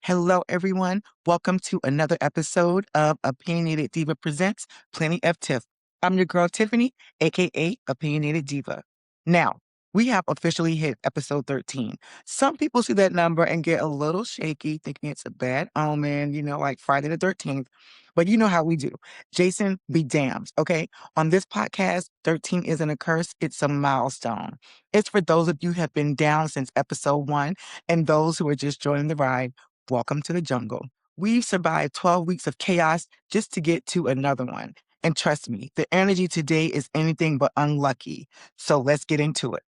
Hello, everyone. Welcome to another episode of Opinionated Diva Presents Plenty of Tiff. I'm your girl, Tiffany, aka Opinionated Diva. Now, we have officially hit episode 13. Some people see that number and get a little shaky, thinking it's a bad omen, like Friday the 13th. But you know how we do. Jason be damned, okay? On this podcast, 13 isn't a curse, it's a milestone. It's for those of you who have been down since episode 1 and those who are just joining the ride. Welcome to the jungle. We've survived 12 weeks of chaos just to get to another one. And trust me, the energy today is anything but unlucky. So let's get into it.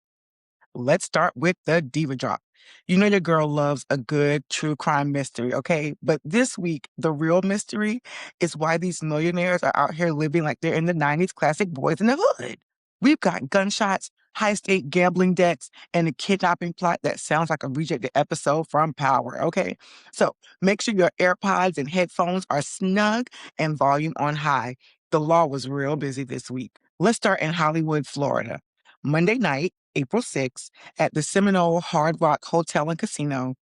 Let's start with the Diva Drop. You know your girl loves a good true crime mystery, okay? But this week, the real mystery is why these millionaires are out here living like they're in the 90s classic Boys in the Hood. We've got gunshots, high-stake gambling debts, and a kidnapping plot that sounds like a rejected episode from Power, okay? So make sure your AirPods and headphones are snug and volume on high. The law was real busy this week. Let's start in Hollywood, Florida. Monday night, April 6th, at the Seminole Hard Rock Hotel and Casino,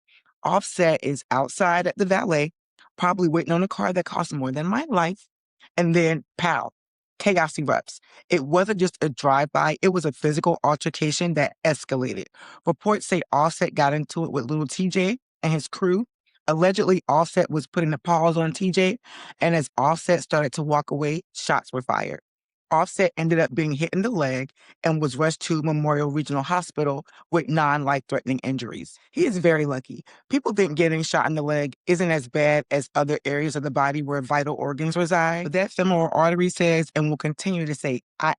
Offset is outside at the valet, probably waiting on a car that costs more than my life. And then, pow, chaos erupts. It wasn't just a drive-by, it was a physical altercation that escalated. Reports say Offset got into it with little TJ and his crew. Allegedly, Offset was putting a pause on TJ, and as Offset started to walk away, shots were fired. Offset ended up being hit in the leg and was rushed to Memorial Regional Hospital with non-life-threatening injuries. He is very lucky. People think getting shot in the leg isn't as bad as other areas of the body where vital organs reside, but that femoral artery says and will continue to say, I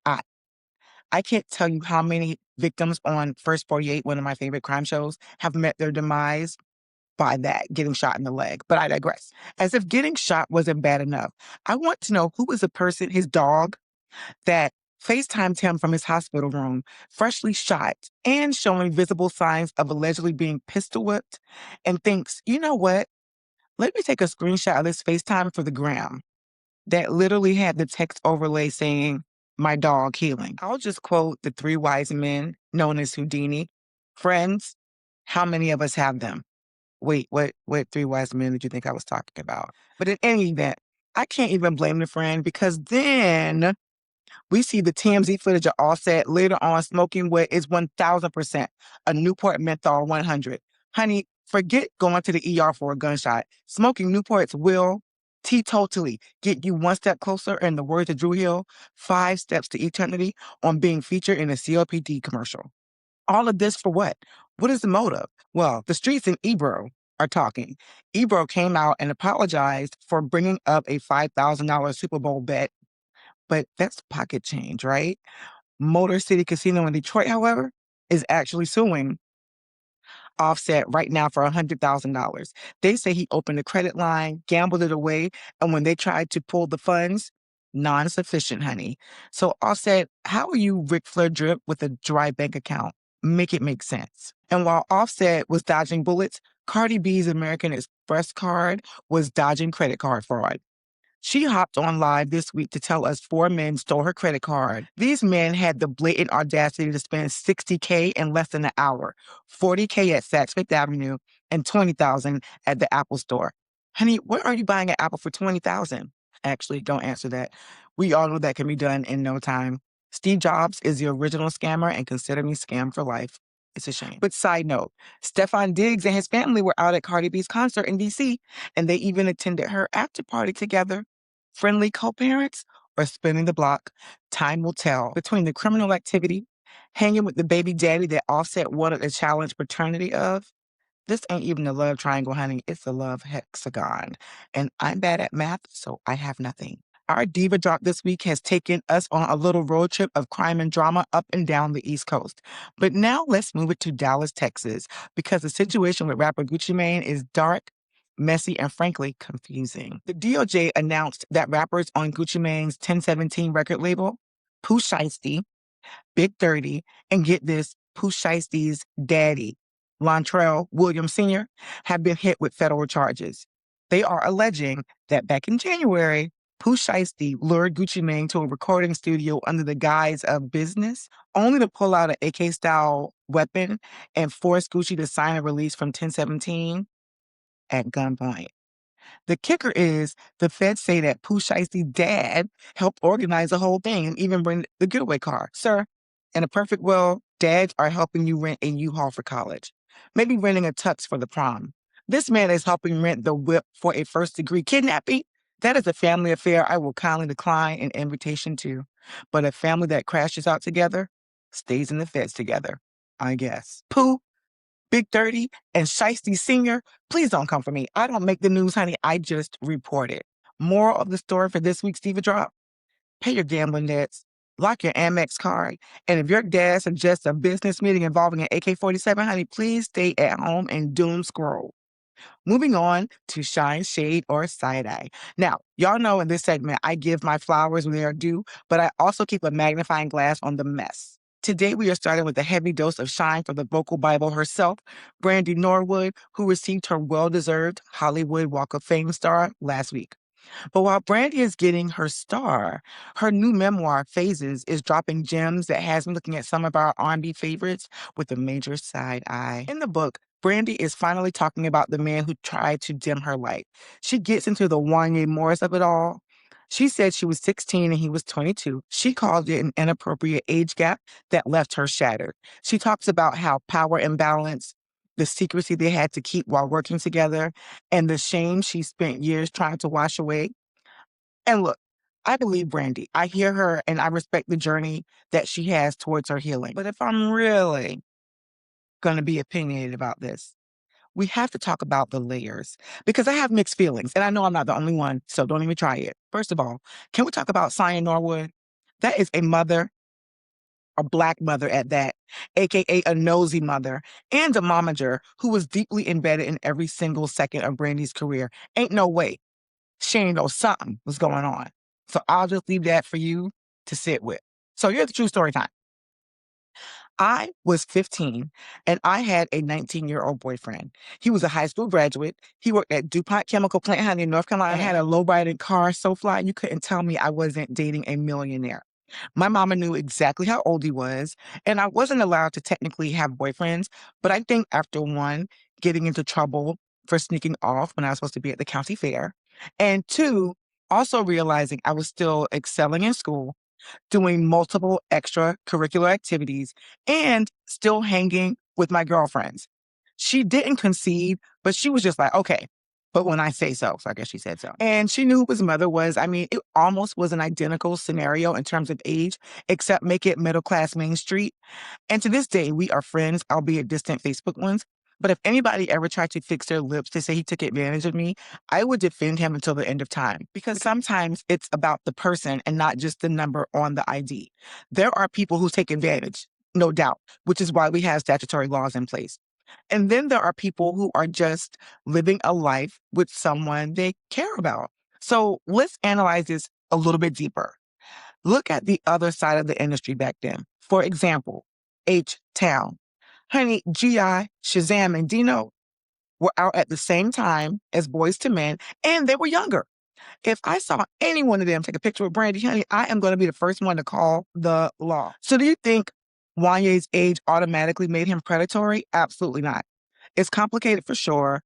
can't tell you how many victims on First 48, one of my favorite crime shows, have met their demise by that, getting shot in the leg. But I digress. As if getting shot wasn't bad enough, I want to know who was the person, his dog, that FaceTimed him from his hospital room, freshly shot and showing visible signs of allegedly being pistol whipped, and thinks, you know what? Let me take a screenshot of this FaceTime for the gram. That literally had the text overlay saying, my dog healing. I'll just quote the three wise men known as Houdini. Friends, how many of us have them? Wait, what three wise men did you think I was talking about? But in any event, I can't even blame the friend because then we see the TMZ footage of Offset later on smoking what is 1,000% a Newport Menthol 100. Honey, forget going to the ER for a gunshot. Smoking Newports will teetotally get you one step closer, in the words of Drew Hill, 5 steps to eternity on being featured in a COPD commercial. All of this for what? What is the motive? Well, the streets in Ebro are talking. Ebro came out and apologized for bringing up a $5,000 Super Bowl bet, but that's pocket change, right? Motor City Casino in Detroit, however, is actually suing Offset right now for $100,000. They say he opened a credit line, gambled it away, and when they tried to pull the funds, non-sufficient, honey. So Offset, how are you Ric Flair drip with a dry bank account? Make it make sense. And while Offset was dodging bullets, Cardi B's American Express card was dodging credit card fraud. She hopped on live this week to tell us 4 men stole her credit card. These men had the blatant audacity to spend $60K in less than an hour, $40K at Saks Fifth Avenue, and $20,000 at the Apple store. Honey, what are you buying at Apple for $20,000? Actually, don't answer that. We all know that can be done in no time. Steve Jobs is the original scammer and consider me scam for life. It's a shame. But side note, Stefan Diggs and his family were out at Cardi B's concert in DC, and they even attended her after party together. Friendly co-parents or spinning the block? Time will tell. Between the criminal activity, hanging with the baby daddy that Offset wanted to challenge paternity of, this ain't even a love triangle, honey. It's a love hexagon. And I'm bad at math, so I have nothing. Our Diva Drop this week has taken us on a little road trip of crime and drama up and down the East Coast. But now let's move it to Dallas, Texas, because the situation with rapper Gucci Mane is dark, messy, and frankly, confusing. The DOJ announced that rappers on Gucci Mane's 1017 record label, Pooh Shiesty, Big 30, and get this, Pooh Shiesty's daddy, Lontrell Williams Sr., have been hit with federal charges. They are alleging that back in January, Pooh Shiesty lured Gucci Mane to a recording studio under the guise of business, only to pull out an AK-style weapon and force Gucci to sign a release from 1017. at gunpoint. The kicker is the feds say that Pooh Shiesty's dad helped organize the whole thing and even bring the getaway car. Sir, in a perfect world, dads are helping you rent a U-Haul for college, maybe renting a tux for the prom. This man is helping rent the whip for a first-degree kidnapping. That is a family affair I will kindly decline an invitation to. But a family that crashes out together stays in the feds together, I guess. Pooh, Big 30, and Shiesty Sr., please don't come for me. I don't make the news, honey. I just report it. Moral of the story for this week's Diva Drop: pay your gambling debts, lock your Amex card, and if your dad suggests a business meeting involving an AK-47, honey, please stay at home and doom scroll. Moving on to shine, shade, or side-eye. Now, y'all know in this segment, I give my flowers when they are due, but I also keep a magnifying glass on the mess. Today, we are starting with a heavy dose of shine from the vocal Bible herself, Brandy Norwood, who received her well-deserved Hollywood Walk of Fame star last week. But while Brandy is getting her star, her new memoir, Phases, is dropping gems that has me looking at some of our R&B favorites with a major side eye. In the book, Brandy is finally talking about the man who tried to dim her light. She gets into the Wanya Morris of it all. She said she was 16 and he was 22. She called it an inappropriate age gap that left her shattered. She talks about how power imbalance, the secrecy they had to keep while working together, and the shame she spent years trying to wash away. And look, I believe Brandy. I hear her and I respect the journey that she has towards her healing. But if I'm really going to be opinionated about this, we have to talk about the layers because I have mixed feelings and I know I'm not the only one, so don't even try it. First of all, can we talk about Cyan Norwood? That is a mother, a Black mother at that, aka a nosy mother, and a momager who was deeply embedded in every single second of Brandy's career. Ain't no way she ain't know something was going on. So I'll just leave that for you to sit with. So here's the true story time. I was 15 and I had a 19-year-old boyfriend. He was a high school graduate. He worked at DuPont Chemical Plant, honey, in North Carolina. I had a low-riding car so fly you couldn't tell me I wasn't dating a millionaire. My mama knew exactly how old he was, and I wasn't allowed to technically have boyfriends, but I think after one, getting into trouble for sneaking off when I was supposed to be at the county fair, and two, also realizing I was still excelling in school, doing multiple extracurricular activities, and still hanging with my girlfriends. She didn't concede, but she was just like, okay, but when I say so, so I guess she said so. And she knew who his mother was. I mean, it almost was an identical scenario in terms of age, except make it middle class Main Street. And to this day, we are friends, albeit distant Facebook ones. But if anybody ever tried to fix their lips to say he took advantage of me, I would defend him until the end of time. Because sometimes it's about the person and not just the number on the ID. There are people who take advantage, no doubt, which is why we have statutory laws in place. And then there are people who are just living a life with someone they care about. So let's analyze this a little bit deeper. Look at the other side of the industry back then. For example, H-Town. Honey, G.I., Shazam, and Dino were out at the same time as Boys to Men, and they were younger. If I saw any one of them take a picture with Brandy, honey, I am going to be the first one to call the law. So do you think Wanye's age automatically made him predatory? Absolutely not. It's complicated for sure,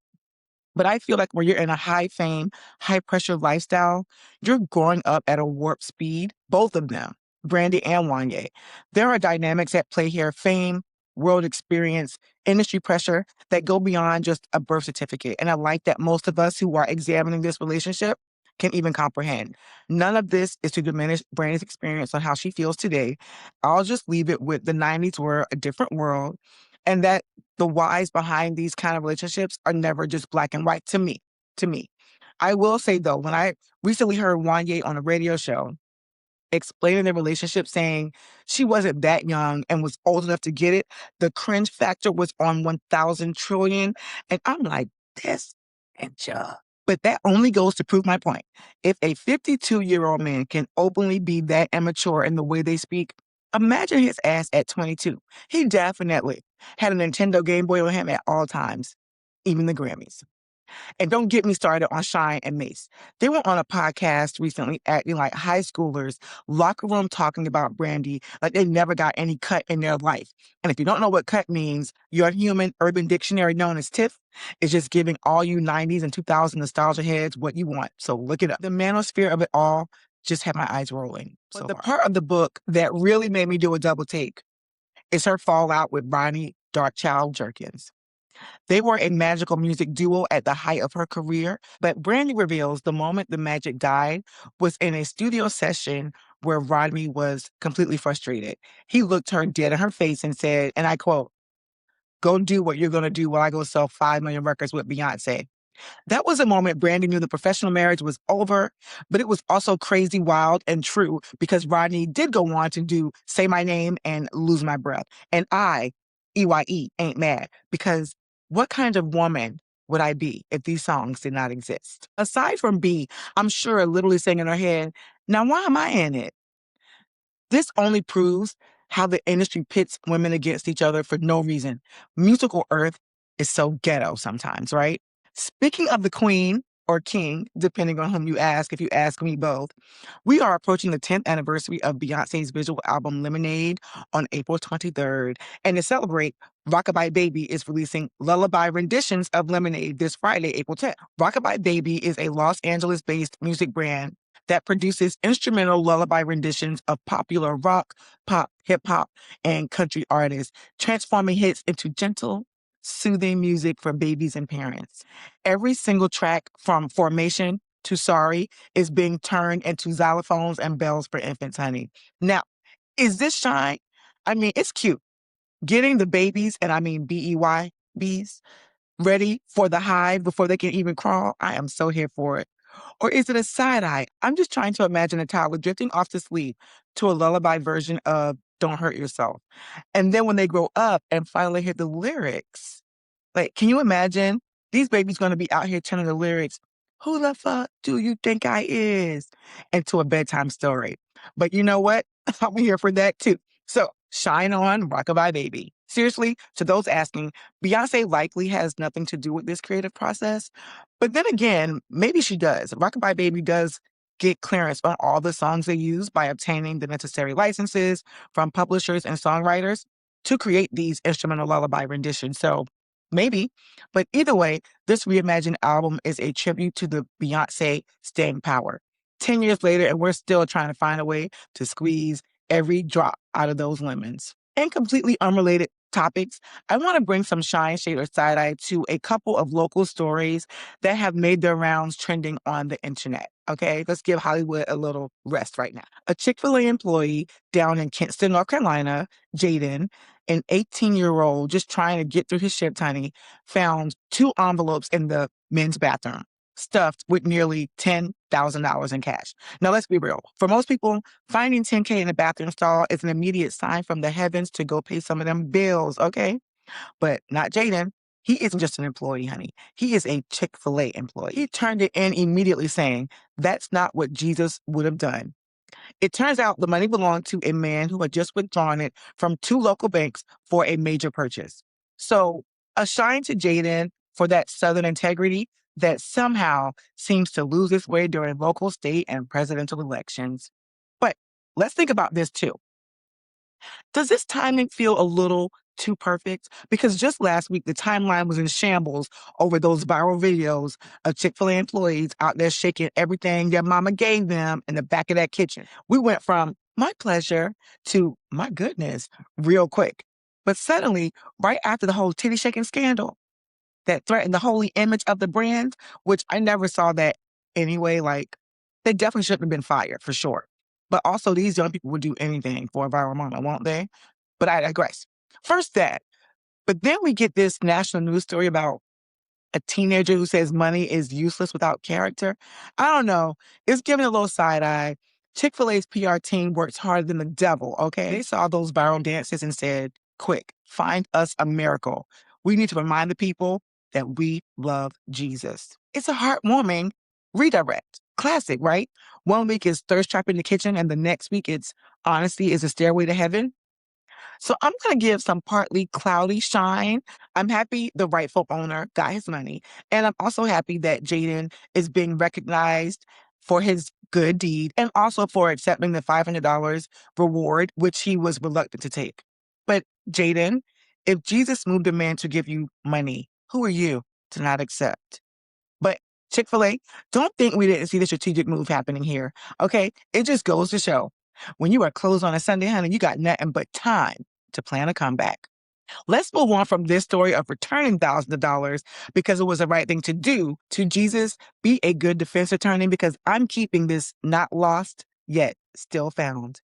but I feel like when you're in a high fame, high pressure lifestyle, you're growing up at a warp speed, both of them, Brandy and Wanya. There are dynamics at play here: fame, world experience, industry pressure that go beyond just a birth certificate. And I like that most of us who are examining this relationship can even comprehend. None of this is to diminish Brandy's experience on how she feels today. I'll just leave it with the 90s were a different world, and that the whys behind these kind of relationships are never just black and white to me. To me. I will say though, when I recently heard Wanya on a radio show explaining their relationship, saying she wasn't that young and was old enough to get it, the cringe factor was on 1,000 trillion. And I'm like, this and ja. But that only goes to prove my point. If a 52-year-old man can openly be that immature in the way they speak, imagine his ass at 22. He definitely had a Nintendo Game Boy on him at all times, even the Grammys. And don't get me started on Shine and Mace. They were on a podcast recently acting like high schoolers, locker room talking about Brandy like they never got any cut in their life. And if you don't know what cut means, your human urban dictionary known as TIFF is just giving all you 90s and 2000 nostalgia heads what you want. So look it up. The manosphere of it all just had my eyes rolling. But the part of the book that really made me do a double take is her fallout with Rodney Darkchild Jerkins. They were a magical music duo at the height of her career, but Brandy reveals the moment the magic died was in a studio session where Rodney was completely frustrated. He looked her dead in her face and said, and I quote, "Go do what you're going to do while I go sell 5 million records with Beyoncé." That was a moment Brandy knew the professional marriage was over, but it was also crazy, wild, and true because Rodney did go on to do Say My Name and Lose My Breath. And I, EYE, ain't mad because what kind of woman would I be if these songs did not exist? Aside from B, I'm sure literally saying in her head, now why am I in it? This only proves how the industry pits women against each other for no reason. Musical Earth is so ghetto sometimes, right? Speaking of the queen or king, depending on whom you ask, if you ask me both, we are approaching the 10th anniversary of Beyoncé's visual album Lemonade on April 23rd. And to celebrate, Rockabye Baby is releasing lullaby renditions of Lemonade this Friday, April 10th. Rockabye Baby is a Los Angeles-based music brand that produces instrumental lullaby renditions of popular rock, pop, hip-hop, and country artists, transforming hits into gentle, soothing music for babies and parents. Every single track from Formation to Sorry is being turned into xylophones and bells for infants, honey. Now, is this shine? I mean, it's cute. Getting the babies, and I mean B-E-Y, bees, ready for the hive before they can even crawl, I am so here for it. Or is it a side eye? I'm just trying to imagine a toddler drifting off to sleep to a lullaby version of Don't Hurt Yourself. And then when they grow up and finally hear the lyrics, like, can you imagine these babies going to be out here turning the lyrics, "Who the fuck do you think I is?" into a bedtime story. But you know what? I'm here for that too. So shine on, Rockabye Baby. Seriously, to those asking, Beyonce likely has nothing to do with this creative process. But then again, maybe she does. Rockabye Baby does get clearance on all the songs they use by obtaining the necessary licenses from publishers and songwriters to create these instrumental lullaby renditions. So maybe. But either way, this reimagined album is a tribute to the Beyoncé staying power. 10 years later, and we're still trying to find a way to squeeze every drop out of those lemons. And completely unrelated topics, I want to bring some shine, shade, or side eye to a couple of local stories that have made their rounds trending on the internet. Okay, let's give Hollywood a little rest right now. A Chick-fil-A employee down in Kinston, North Carolina, Jaden, an 18-year-old just trying to get through his shift, honey, found 2 envelopes in the men's bathroom stuffed with nearly $10,000 in cash. Now, let's be real. For most people, finding 10K in a bathroom stall is an immediate sign from the heavens to go pay some of them bills, okay? But not Jaden. He isn't just an employee, honey. He is a Chick-fil-A employee. He turned it in immediately saying, that's not what Jesus would have done. It turns out the money belonged to a man who had just withdrawn it from 2 local banks for a major purchase. So a shine to Jaden for that Southern integrity that somehow seems to lose its way during local, state, and presidential elections. But let's think about this too. Does this timing feel a little too perfect? Because just last week, the timeline was in shambles over those viral videos of Chick-fil-A employees out there shaking everything their mama gave them in the back of that kitchen. We went from my pleasure to my goodness real quick. But suddenly, right after the whole titty shaking scandal that threatened the holy image of the brand, which I never saw that anyway, like they definitely shouldn't have been fired for sure. But also, these young people would do anything for a viral moment, won't they? But I digress. First that. But then we get this national news story about a teenager who says money is useless without character. I don't know. It's giving a little side eye. Chick-fil-A's PR team works harder than the devil, okay? They saw those viral dances and said, quick, find us a miracle. We need to remind the people that we love Jesus. It's a heartwarming redirect. Classic, right? One week is thirst trap in the kitchen, and the next week it's honesty is a stairway to heaven. So I'm going to give some partly cloudy shine. I'm happy the rightful owner got his money. And I'm also happy that Jaden is being recognized for his good deed and also for accepting the $500 reward, which he was reluctant to take. But Jaden, if Jesus moved a man to give you money, who are you to not accept? But Chick-fil-A, don't think we didn't see the strategic move happening here. Okay? It just goes to show when you are closed on a Sunday, honey, you got nothing but time to plan a comeback. Let's move on from this story of returning thousands of dollars because it was the right thing to do to Jesus, be a good defense attorney because I'm keeping this not lost yet still found.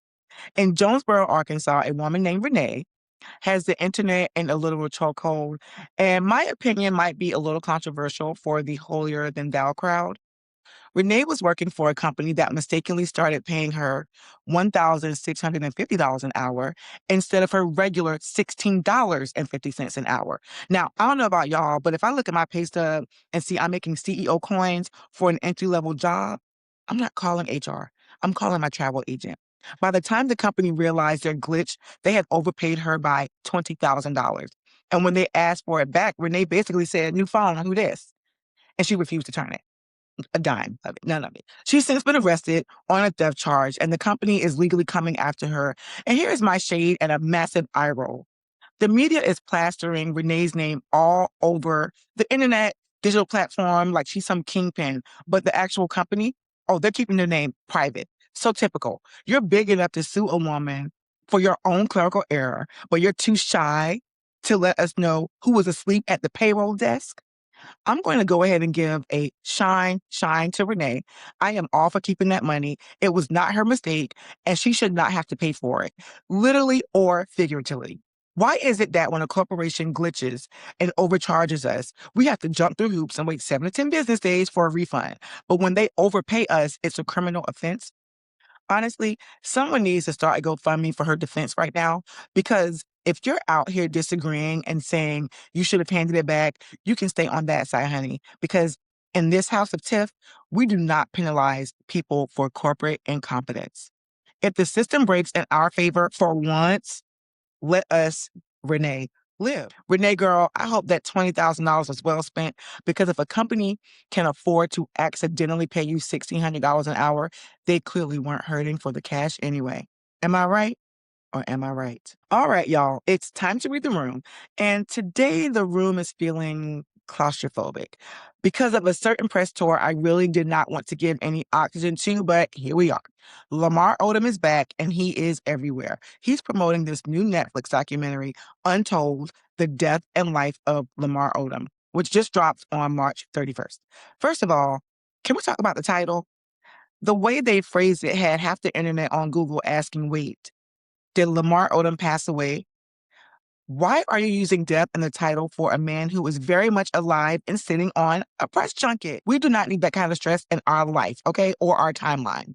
In Jonesboro, Arkansas, a woman named Renee has the internet in a literal chokehold, and my opinion might be a little controversial for the holier than thou crowd. Renee was working for a company that mistakenly started paying her $1,650 an hour instead of her regular $16.50 an hour. Now, I don't know about y'all, but if I look at my pay stub and see I'm making CEO coins for an entry-level job, I'm not calling HR. I'm calling my travel agent. By the time the company realized their glitch, they had overpaid her by $20,000. And when they asked for it back, Renee basically said, "New phone, who this?" And she refused to turn it. A dime of it, none of it. She's since been arrested on a theft charge, and the company is legally coming after her. And here's my shade and a massive eye roll. The media is plastering Renee's name all over the internet, digital platform, like she's some kingpin. But the actual company, oh, they're keeping their name private. So typical. You're big enough to sue a woman for your own clerical error, but you're too shy to let us know who was asleep at the payroll desk. I'm going to go ahead and give a shine to Renee. I am all for keeping that money. It was not her mistake, and she should not have to pay for it, literally or figuratively. Why is it that when a corporation glitches and overcharges us, we have to jump through hoops and wait 7 to 10 business days for a refund? But when they overpay us, it's a criminal offense? Honestly, someone needs to start a GoFundMe for her defense right now, because if you're out here disagreeing and saying you should have handed it back, you can stay on that side, honey, because in this house of Tiff, we do not penalize people for corporate incompetence. If the system breaks in our favor for once, let us, Renee, live. Renee, girl, I hope that $20,000 was well spent, because if a company can afford to accidentally pay you $1,600 an hour, they clearly weren't hurting for the cash anyway. Am I right? Or am I right? All right, y'all, it's time to read the room. And today the room is feeling claustrophobic because of a certain press tour I really did not want to give any oxygen to, but here we are. Lamar Odom is back and he is everywhere. He's promoting this new Netflix documentary, Untold: The Death and Life of Lamar Odom, which just dropped on March 31st. First of all, can we talk about the title? The way they phrased it had half the internet on Google asking, wait, did Lamar Odom pass away? Why are you using death in the title for a man who is very much alive and sitting on a press junket? We do not need that kind of stress in our life, okay, or our timeline.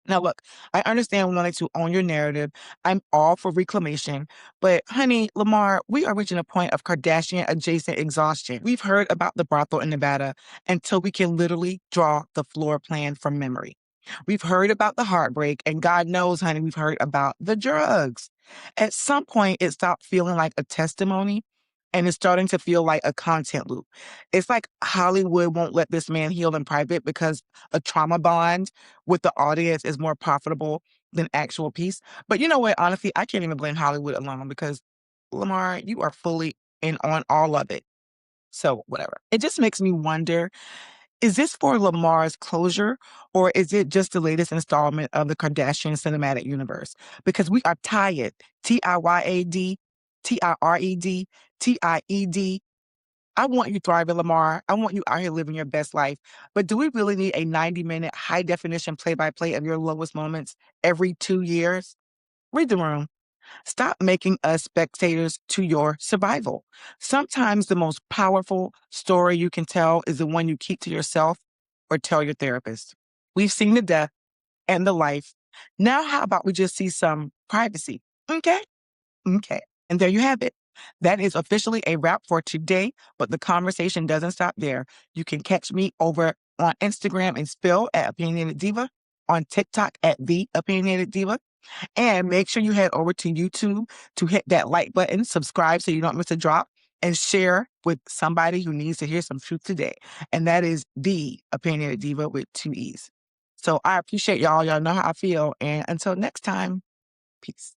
Now, look, I understand wanting to own your narrative. I'm all for reclamation. But, honey, Lamar, we are reaching a point of Kardashian adjacent exhaustion. We've heard about the brothel in Nevada until we can literally draw the floor plan from memory. We've heard about the heartbreak, and God knows, honey, we've heard about the drugs. At some point, it stopped feeling like a testimony and it's starting to feel like a content loop. It's like Hollywood won't let this man heal in private because a trauma bond with the audience is more profitable than actual peace. But you know what? Honestly, I can't even blame Hollywood alone because Lamar, you are fully in on all of it. So whatever. It just makes me wonder, is this for Lamar's closure, or is it just the latest installment of the Kardashian cinematic universe? Because we are tired. TIYAD, TIRED, TIED. I want you thriving, Lamar. I want you out here living your best life. But do we really need a 90-minute high-definition play-by-play of your lowest moments every 2 years? Read the room. Stop making us spectators to your survival. Sometimes the most powerful story you can tell is the one you keep to yourself or tell your therapist. We've seen the death and the life. Now, how about we just see some privacy? Okay? Okay. And there you have it. That is officially a wrap for today, but the conversation doesn't stop there. You can catch me over on Instagram and Spill at Opinionated Diva, on TikTok at The Opinionated Diva, And make sure you head over to YouTube to hit that like button, subscribe so you don't miss a drop, and share with somebody who needs to hear some truth today. And that is the Opinionated Diva with 2 E's. So I appreciate y'all. Y'all know how I feel. And until next time, peace.